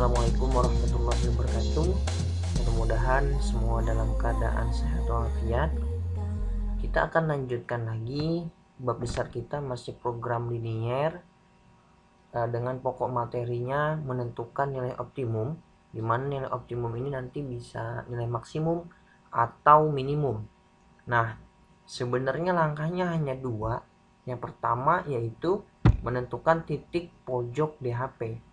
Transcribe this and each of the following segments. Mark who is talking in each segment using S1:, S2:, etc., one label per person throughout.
S1: Assalamualaikum warahmatullahi wabarakatuh. Mudah-mudahan semua dalam keadaan sehat walafiat. Kita akan lanjutkan lagi bab besar kita masih program linier dengan pokok materinya menentukan nilai optimum, di mana nilai optimum ini nanti bisa nilai maksimum atau minimum. Nah, sebenarnya langkahnya hanya dua. Yang pertama yaitu menentukan titik pojok DHP.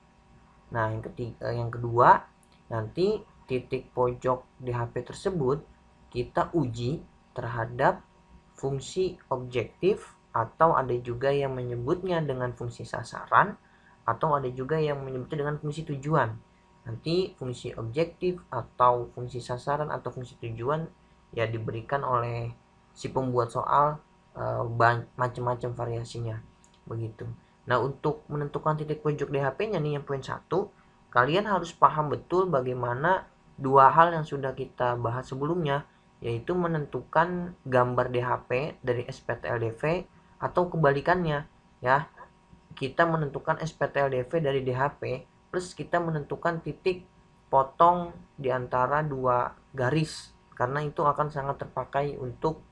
S1: Nah, yang kedua, nanti titik pojok DHP tersebut kita uji terhadap fungsi objektif, atau ada juga yang menyebutnya dengan fungsi sasaran, atau ada juga yang menyebutnya dengan fungsi tujuan. Nanti fungsi objektif atau fungsi sasaran atau fungsi tujuan ya diberikan oleh si pembuat soal macam-macam variasinya begitu. Nah, untuk menentukan titik pojok DHP-nya nih yang poin 1, kalian harus paham betul bagaimana dua hal yang sudah kita bahas sebelumnya, yaitu menentukan gambar DHP dari SPTLDV atau kebalikannya ya. Kita menentukan SPTLDV dari DHP plus kita menentukan titik potong di antara dua garis, karena itu akan sangat terpakai untuk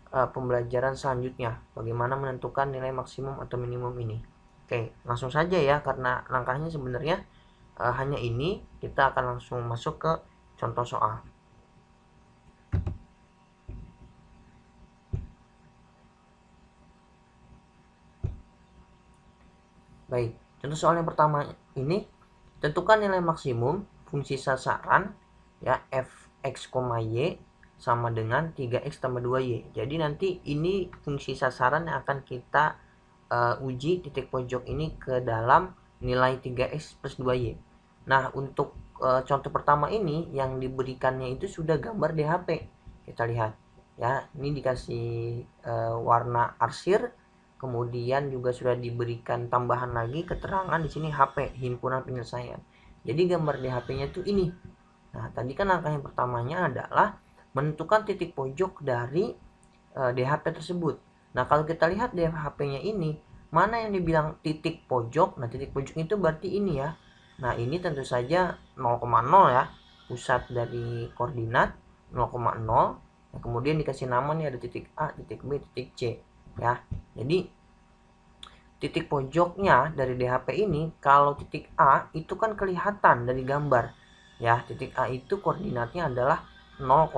S1: pembelajaran selanjutnya, bagaimana menentukan nilai maksimum atau minimum ini. Oke, langsung saja ya, karena langkahnya sebenarnya hanya ini. Kita akan langsung masuk ke contoh soal. Baik, contoh soal yang pertama ini, tentukan nilai maksimum fungsi sasaran ya fx, y sama dengan 3x tambah 2y. Jadi nanti ini fungsi sasaran yang akan kita uji titik pojok ini ke dalam nilai 3x plus 2y. Nah, untuk contoh pertama ini yang diberikannya itu sudah gambar DHP. Kita lihat ya, ini dikasih warna arsir, kemudian juga sudah diberikan tambahan lagi keterangan di sini HP, himpunan penyelesaian. Jadi gambar DHP-nya itu ini. Nah, tadi kan langkah yang pertamanya adalah menentukan titik pojok dari DHP tersebut. Nah, kalau kita lihat DHP-nya ini, mana yang dibilang titik pojok? Nah, titik pojok itu berarti ini ya. Nah, ini tentu saja 0,0 ya. Pusat dari koordinat 0,0. Nah, kemudian dikasih nama nih ada titik A, titik B, titik C ya. Jadi titik pojoknya dari DHP ini, kalau titik A itu kan kelihatan dari gambar ya. Titik A itu koordinatnya adalah 0,6.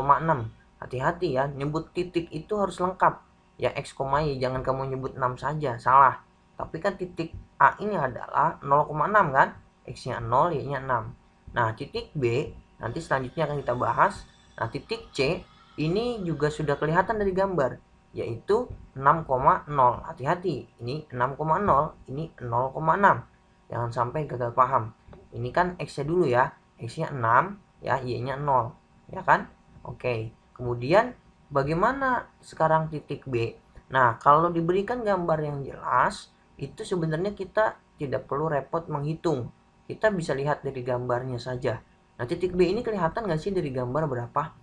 S1: Hati-hati ya, nyebut titik itu harus lengkap ya, x, y, jangan kamu nyebut 6 saja, salah. Tapi kan titik A ini adalah 0,6 kan, x-nya 0, y-nya 6. Nah, titik B nanti selanjutnya akan kita bahas. Nah, titik C ini juga sudah kelihatan dari gambar, yaitu 6,0. Hati-hati, ini 6,0, ini 0,6. Jangan sampai gagal paham. Ini kan x-nya dulu ya, x-nya 6 ya, y-nya 0 ya kan. Oke, kemudian bagaimana sekarang titik B? Nah, kalau diberikan gambar yang jelas, itu sebenarnya kita tidak perlu repot menghitung. Kita bisa lihat dari gambarnya saja. Nah, titik B ini kelihatan nggak sih dari gambar berapa?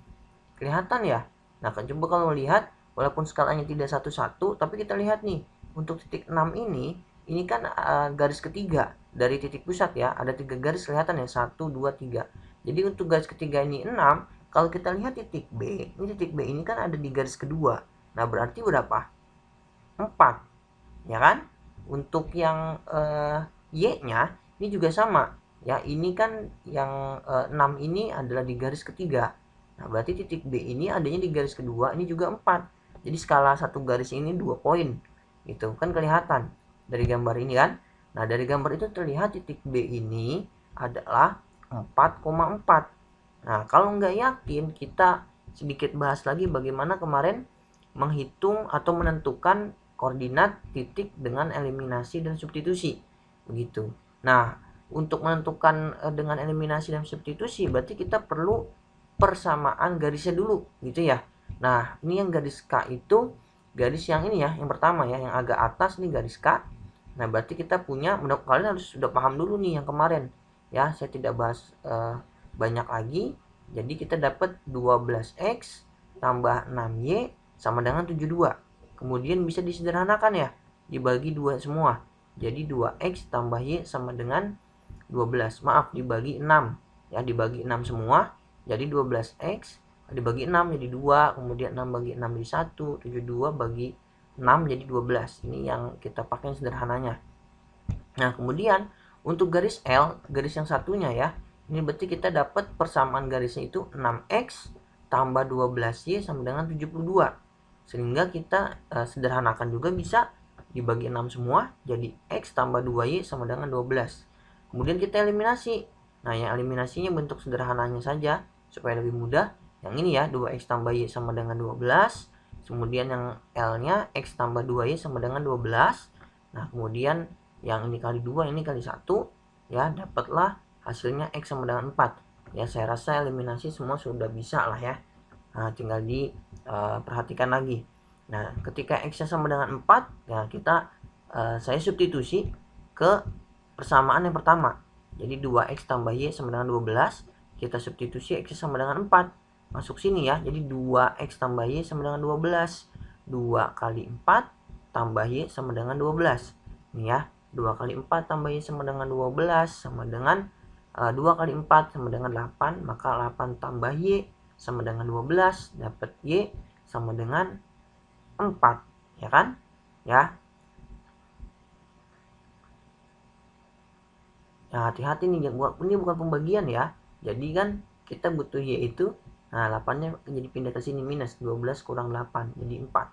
S1: Kelihatan ya? Nah, coba kalau lihat, walaupun skalanya tidak satu-satu, tapi kita lihat nih, untuk titik 6 ini kan garis ketiga dari titik pusat ya. Ada 3 garis kelihatan ya, 1, 2, 3. Jadi untuk garis ketiga ini 6, kalau kita lihat titik B, ini titik B ini kan ada di garis kedua. Nah, berarti berapa? 4. Ya kan? Untuk yang Y-nya ini juga sama. Ya, ini kan yang 6 ini adalah di garis ketiga. Nah, berarti titik B ini adanya di garis kedua, ini juga 4. Jadi skala satu garis ini 2 poin. Gitu kan kelihatan dari gambar ini kan. Nah, dari gambar itu terlihat titik B ini adalah 4,4. Nah, kalau nggak yakin, kita sedikit bahas lagi bagaimana kemarin menghitung atau menentukan koordinat titik dengan eliminasi dan substitusi. Begitu. Nah, untuk menentukan dengan eliminasi dan substitusi, berarti kita perlu persamaan garisnya dulu, gitu ya. Nah, ini yang garis K itu, garis yang ini ya, yang pertama ya, yang agak atas nih garis K. Nah, berarti kita punya, kalian harus sudah paham dulu nih yang kemarin. Ya, saya tidak bahas banyak lagi. Jadi kita dapat 12x tambah 6y sama dengan 72. Kemudian bisa disederhanakan ya, dibagi 2 semua. Jadi 2x tambah y sama dengan 12. Maaf, dibagi 6. Ya, dibagi 6 semua. Jadi 12X dibagi 6 jadi 2. Kemudian 6 bagi 6 jadi 1. 72 bagi 6 jadi 12. Ini yang kita pakai sederhananya. Nah, kemudian untuk garis L, garis yang satunya ya. Ini berarti kita dapat persamaan garisnya itu 6X tambah 12Y sama dengan 72. Sehingga kita sederhanakan juga bisa dibagi 6 semua. Jadi X tambah 2Y sama dengan 12. Kemudian kita eliminasi. Nah, yang eliminasinya bentuk sederhananya saja supaya lebih mudah. Yang ini ya, 2X tambah Y sama dengan 12. Kemudian yang L-nya X tambah 2Y sama dengan 12. Nah, kemudian yang ini kali 2, ini kali 1. Ya, dapatlah hasilnya X sama dengan 4. Ya, saya rasa eliminasi semua sudah bisa lah ya. Nah, tinggal diperhatikan lagi. Nah, ketika X-nya sama dengan 4, ya saya substitusi ke persamaan yang pertama. Jadi 2X tambah Y sama dengan 12. Kita substitusi X sama dengan 4. Masuk sini ya. Jadi 2X tambah Y sama dengan 12. 2 kali 4 tambah Y sama dengan 12. Ini ya. 2 kali 4 tambah Y sama dengan 12 sama dengan 2 kali 4 sama dengan 8. Maka 8 tambah Y sama dengan 12. Dapat Y sama dengan 4. Ya kan? Ya. Nah, hati-hati nih, ini bukan pembagian ya. Jadi kan kita butuh Y itu, nah 8-nya jadi pindah ke sini, minus 12 kurang 8, jadi 4.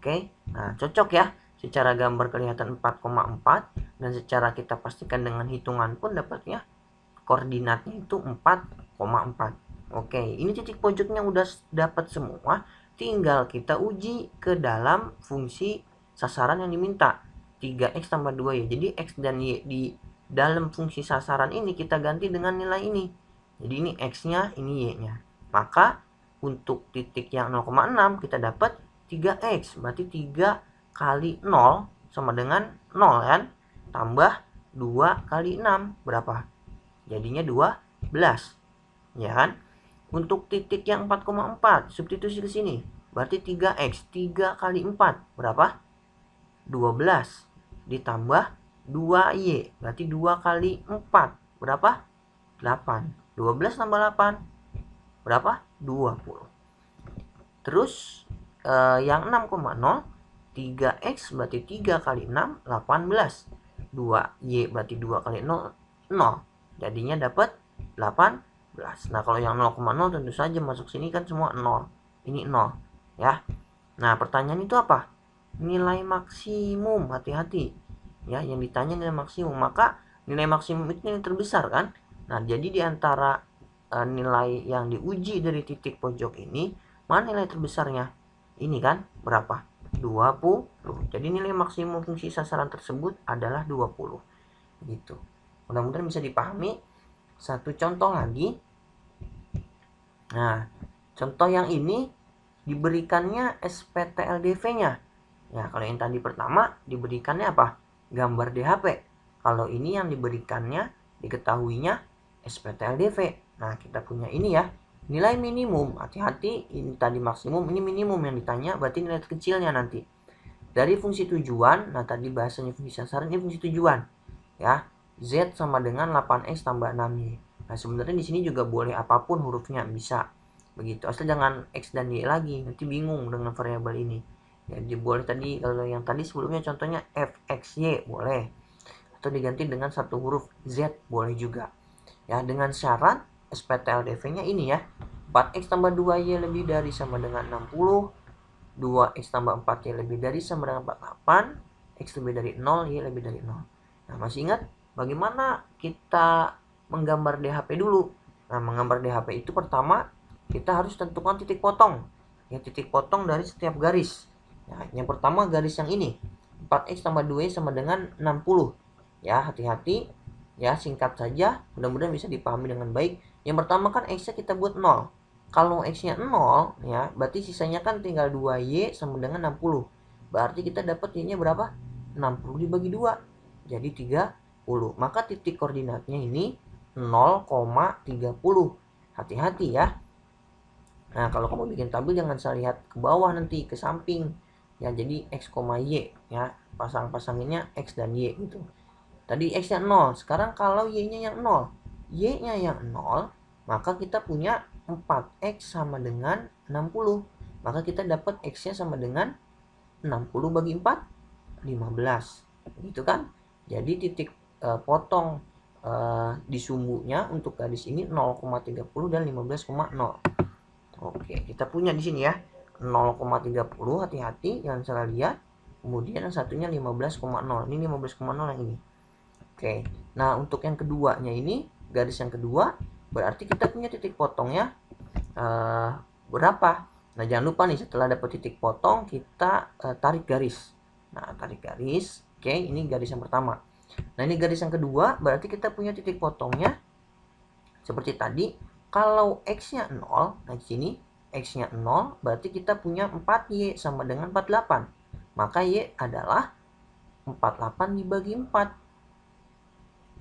S1: Oke, nah cocok ya. Secara gambar kelihatan 4,4 dan secara kita pastikan dengan hitungan pun dapatnya koordinatnya itu 4,4. Oke, ini titik pojoknya udah dapat semua. Tinggal kita uji ke dalam fungsi sasaran yang diminta. 3X tambah 2 ya. Jadi X dan Y di dalam fungsi sasaran ini kita ganti dengan nilai ini. Jadi ini X-nya, ini Y-nya. Maka untuk titik yang 0,6 kita dapat 3X. Berarti 3 kali 0 sama dengan 0 kan? Tambah 2 kali 6 berapa? Jadinya 12. Ya kan? Untuk titik yang 4,4 substitusi ke sini. Berarti 3X. 3 kali 4 berapa? 12. Ditambah 2Y. Berarti 2 kali 4 berapa? 8. 12 tambah 8 berapa? 20. Terus yang 6,0 3X berarti 3 kali 6 18. 2Y berarti 2 kali 0 0. Jadinya dapat 18. Nah, kalau yang 0,0 tentu saja masuk sini kan semua 0. Ini 0 ya. Nah, pertanyaan itu apa? Nilai maksimum, hati-hati. Ya, yang ditanya nilai maksimum, maka nilai maksimum itu yang terbesar kan? Nah, jadi di antara nilai yang diuji dari titik pojok ini, mana nilai terbesarnya? Ini kan berapa? 20. Jadi nilai maksimum fungsi sasaran tersebut adalah 20. Gitu. Mudah-mudahan bisa dipahami. Satu contoh lagi. Nah, contoh yang ini diberikannya SPTLDV-nya. Ya, kalau yang tadi pertama diberikannya apa? Gambar DHP. Kalau ini yang diberikannya, diketahuinya SPTLDV. Nah, kita punya ini ya. Nilai minimum, hati-hati, ini tadi maksimum, ini minimum yang ditanya, berarti nilai terkecilnya nanti. Dari fungsi tujuan, nah tadi bahasanya fungsi sasaran, ini fungsi tujuan. Ya, Z sama dengan 8X tambah 6Y. Nah, sebenarnya di sini juga boleh apapun hurufnya, bisa. Begitu, asal jangan X dan Y lagi, nanti bingung dengan variabel ini. Jadi boleh tadi, kalau yang tadi sebelumnya contohnya FXY, boleh. Atau diganti dengan satu huruf Z, boleh juga. Ya, dengan syarat SPTLDV-nya ini ya. 4X tambah 2Y lebih dari sama dengan 60. 2X tambah 4Y lebih dari sama dengan 48. X lebih dari 0, Y lebih dari 0. Nah, masih ingat bagaimana kita menggambar DHP dulu? Nah, menggambar DHP itu pertama kita harus tentukan titik potong. Ya, titik potong dari setiap garis. Nah, yang pertama garis yang ini. 4X tambah 2Y sama dengan 60. Ya, hati-hati. Ya, singkat saja. Mudah-mudahan bisa dipahami dengan baik. Yang pertama kan X-nya kita buat 0. Kalau X-nya 0, ya, berarti sisanya kan tinggal 2Y sama dengan 60. Berarti kita dapat Y-nya berapa? 60 dibagi 2. Jadi 30. Maka titik koordinatnya ini 0,30. Hati-hati ya. Nah, kalau kamu bikin tabel jangan saya lihat ke bawah nanti, ke samping. Ya, jadi X, Y. Ya, pasang-pasanginnya X dan Y gitu. Tadi X-nya 0. Sekarang kalau Y-nya yang 0. Y-nya yang 0, maka kita punya 4X sama dengan 60. Maka kita dapat X-nya sama dengan 60 bagi 4, 15. Gitu kan? Jadi titik potong di sumbunya untuk garis ini 0,30 dan 15,0. Oke, kita punya di sini ya 0,30, hati-hati jangan salah lihat. Kemudian yang satunya 15,0. Ini 15,0 yang ini. Oke. Nah, untuk yang keduanya ini, garis yang kedua, berarti kita punya titik potongnya berapa? Nah, jangan lupa nih setelah dapat titik potong kita tarik garis. Nah, tarik garis. Oke, ini garis yang pertama. Nah, ini garis yang kedua, berarti kita punya titik potongnya seperti tadi. Kalau X-nya 0, nah di sini X-nya 0, berarti kita punya 4Y sama dengan 48. Maka Y adalah 48 dibagi 4,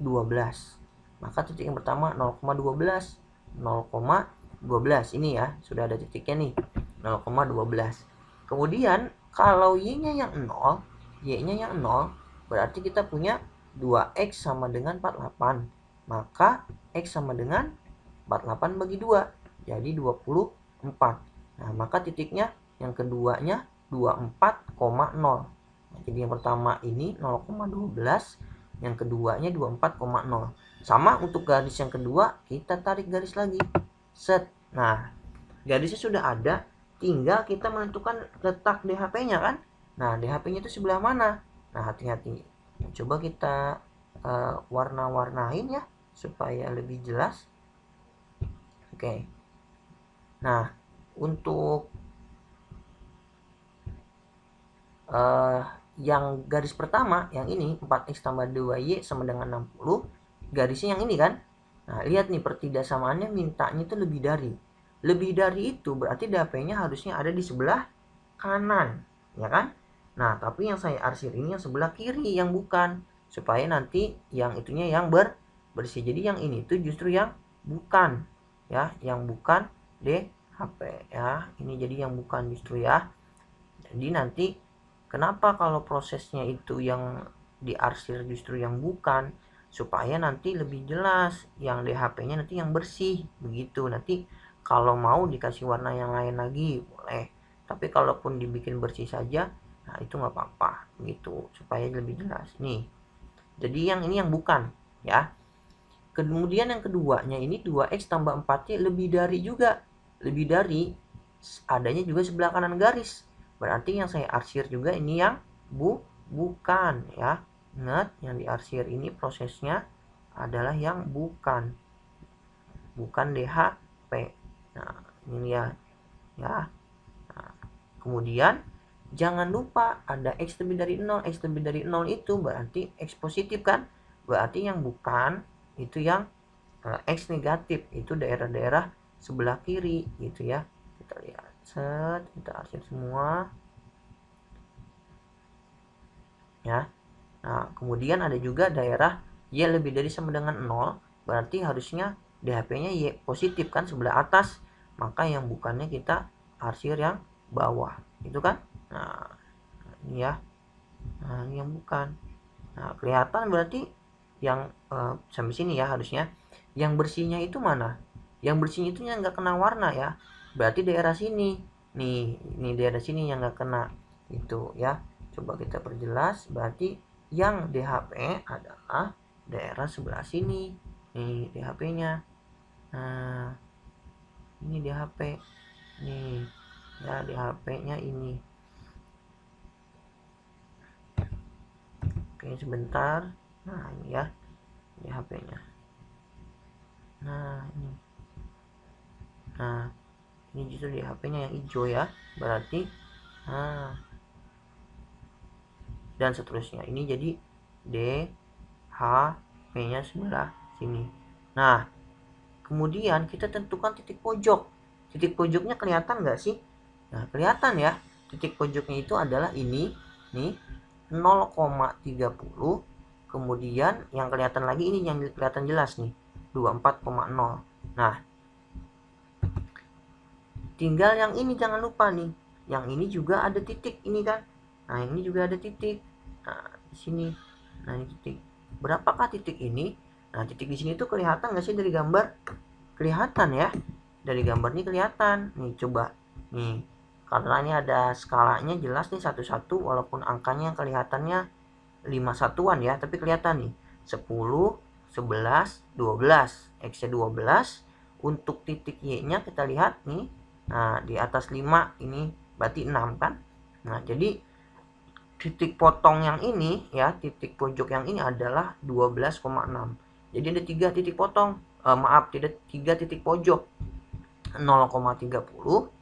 S1: 12. Maka titik yang pertama 0,12. 0,12 ini ya, sudah ada titiknya nih. 0,12. Kemudian kalau Y-nya yang 0, Y-nya yang 0, berarti kita punya 2X sama dengan 48. Maka X sama dengan 48 bagi 2. Jadi 24. Nah, maka titiknya yang keduanya 24,0. Nah, jadi yang pertama ini 0,12, yang keduanya 24,0. Sama untuk garis yang kedua, kita tarik garis lagi. Set. Nah, garisnya sudah ada, tinggal kita menentukan letak DHP-nya kan. Nah, DHP-nya itu sebelah mana? Nah, hati-hati. Coba kita warna-warnain ya supaya lebih jelas. Oke. Nah, untuk yang garis pertama, yang ini 4X tambah 2Y sama dengan 60, garisnya yang ini kan. Nah, lihat nih pertidaksamannya mintanya itu lebih dari. Lebih dari itu berarti DHP-nya harusnya ada di sebelah kanan, ya kan? Nah, tapi yang saya arsir ini yang sebelah kiri yang bukan, supaya nanti yang itunya yang bersih. Jadi yang ini tuh justru yang bukan, ya, yang bukan DHP ya. Ini jadi yang bukan justru ya. Jadi nanti kenapa kalau prosesnya itu yang diarsir justru yang bukan, supaya nanti lebih jelas yang DHP-nya nanti yang bersih begitu. Nanti kalau mau dikasih warna yang lain lagi boleh, tapi kalaupun dibikin bersih saja, nah itu nggak apa-apa gitu, supaya lebih jelas nih. Jadi yang ini yang bukan ya. Kemudian yang keduanya ini 2X tambah 4Y lebih dari juga. Lebih dari adanya juga sebelah kanan garis. Berarti yang saya arsir juga ini yang bukan ya. Ingat, yang diarsir ini prosesnya adalah yang bukan. Bukan DHP. Nah, ini ya. Ya. Nah, kemudian jangan lupa ada X lebih dari 0. X lebih dari 0 itu berarti X positif kan? Berarti yang bukan itu yang X negatif, itu daerah-daerah sebelah kiri gitu ya. Kita lihat, set, kita arsir semua ya. Nah, kemudian ada juga daerah Y lebih dari sama dengan 0, berarti harusnya DHP-nya Y positif kan, sebelah atas. Maka yang bukannya kita arsir yang bawah, itu kan. Nah, ini ya. Nah, ini yang bukan. Nah, kelihatan berarti yang sampai sini ya harusnya. Yang bersihnya itu mana? Yang bersihnya itu yang nggak kena warna ya. Berarti daerah sini. Nih, ini daerah sini yang nggak kena. Itu ya. Coba kita perjelas. Berarti yang DHP adalah daerah sebelah sini. Nih DHP-nya. Nah, ini DHP. Nih, ya DHP-nya ini. Oke, sebentar. Nah, ini ya DHP-nya. Nah, ini. Nah, ini justru DHP-nya yang hijau ya. Berarti dan seterusnya. Ini jadi DHP-nya sebelah sini. Nah, kemudian kita tentukan titik pojok. Titik pojoknya kelihatan nggak sih? Nah, kelihatan ya. Titik pojoknya itu adalah ini, nih 0,30. Kemudian yang kelihatan lagi ini yang kelihatan jelas nih, 24,0. Nah, tinggal yang ini jangan lupa nih. Yang ini juga ada titik ini kan. Nah, ini juga ada titik. Nah, di sini. Nah, ini titik. berapakah titik ini? Nah, titik di sini tuh kelihatan nggak sih dari gambar? Kelihatan ya. Dari gambar ini kelihatan. Nih, coba. Nih, karena ini ada skalanya jelas nih satu-satu, walaupun angkanya kelihatannya 5 satuan ya, tapi kelihatan nih 10, 11, 12. X-nya 12. Untuk titik Y-nya kita lihat nih. Nah, di atas 5 ini berarti 6 kan? Nah, jadi titik potong yang ini ya, titik pojok yang ini adalah 12,6. Jadi ada 3 titik potong. Maaf, tidak 3 titik pojok. 0,30,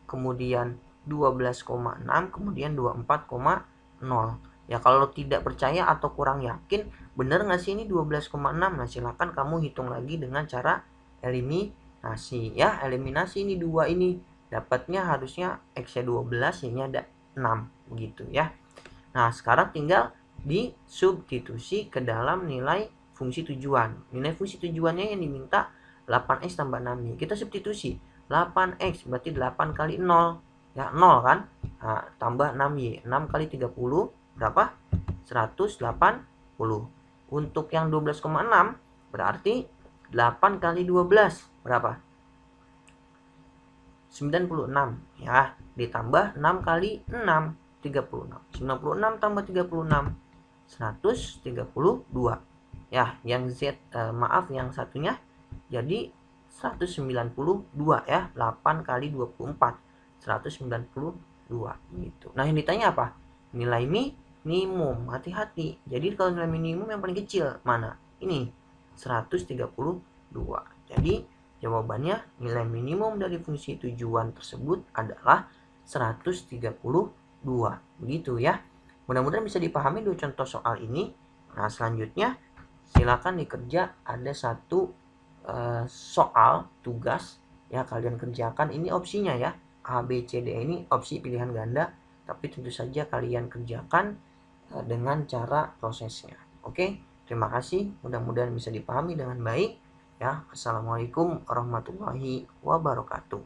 S1: kemudian 12,6, kemudian 24,0. Ya, kalau tidak percaya atau kurang yakin, bener nggak sih ini 12,6? Nah, silakan kamu hitung lagi dengan cara eliminasi ya. Eliminasi ini dua ini. Dapatnya harusnya X-nya 12, Y-nya ada 6 begitu ya. Nah, sekarang tinggal disubstitusi ke dalam nilai fungsi tujuan. Nilai fungsi tujuannya yang diminta 8x tambah 6y. Kita substitusi. 8x berarti 8 kali 0. Ya, 0 kan? Nah, tambah 6y. 6 kali 30 berapa? 180. Untuk yang 12,6 berarti 8 kali 12 berapa? 96 ya, ditambah 6 kali 6 36. 96 tambah 36 132 ya. Yang Z maaf, yang satunya jadi 192 ya. 8 kali 24 192 gitu. Nah, yang ditanya apa? Nilai minimum. Hati-hati. Jadi kalau nilai minimum yang paling kecil mana? Ini 132. Jadi jawabannya nilai minimum dari fungsi tujuan tersebut adalah 132. Begitu ya. Mudah-mudahan bisa dipahami dua contoh soal ini. Nah, selanjutnya silakan dikerja. Ada satu soal tugas ya, kalian kerjakan. Ini opsinya ya. A, B, C, D ini opsi pilihan ganda. Tapi tentu saja kalian kerjakan dengan cara prosesnya. Oke, terima kasih. Mudah-mudahan bisa dipahami dengan baik. Ya, assalamualaikum warahmatullahi wabarakatuh.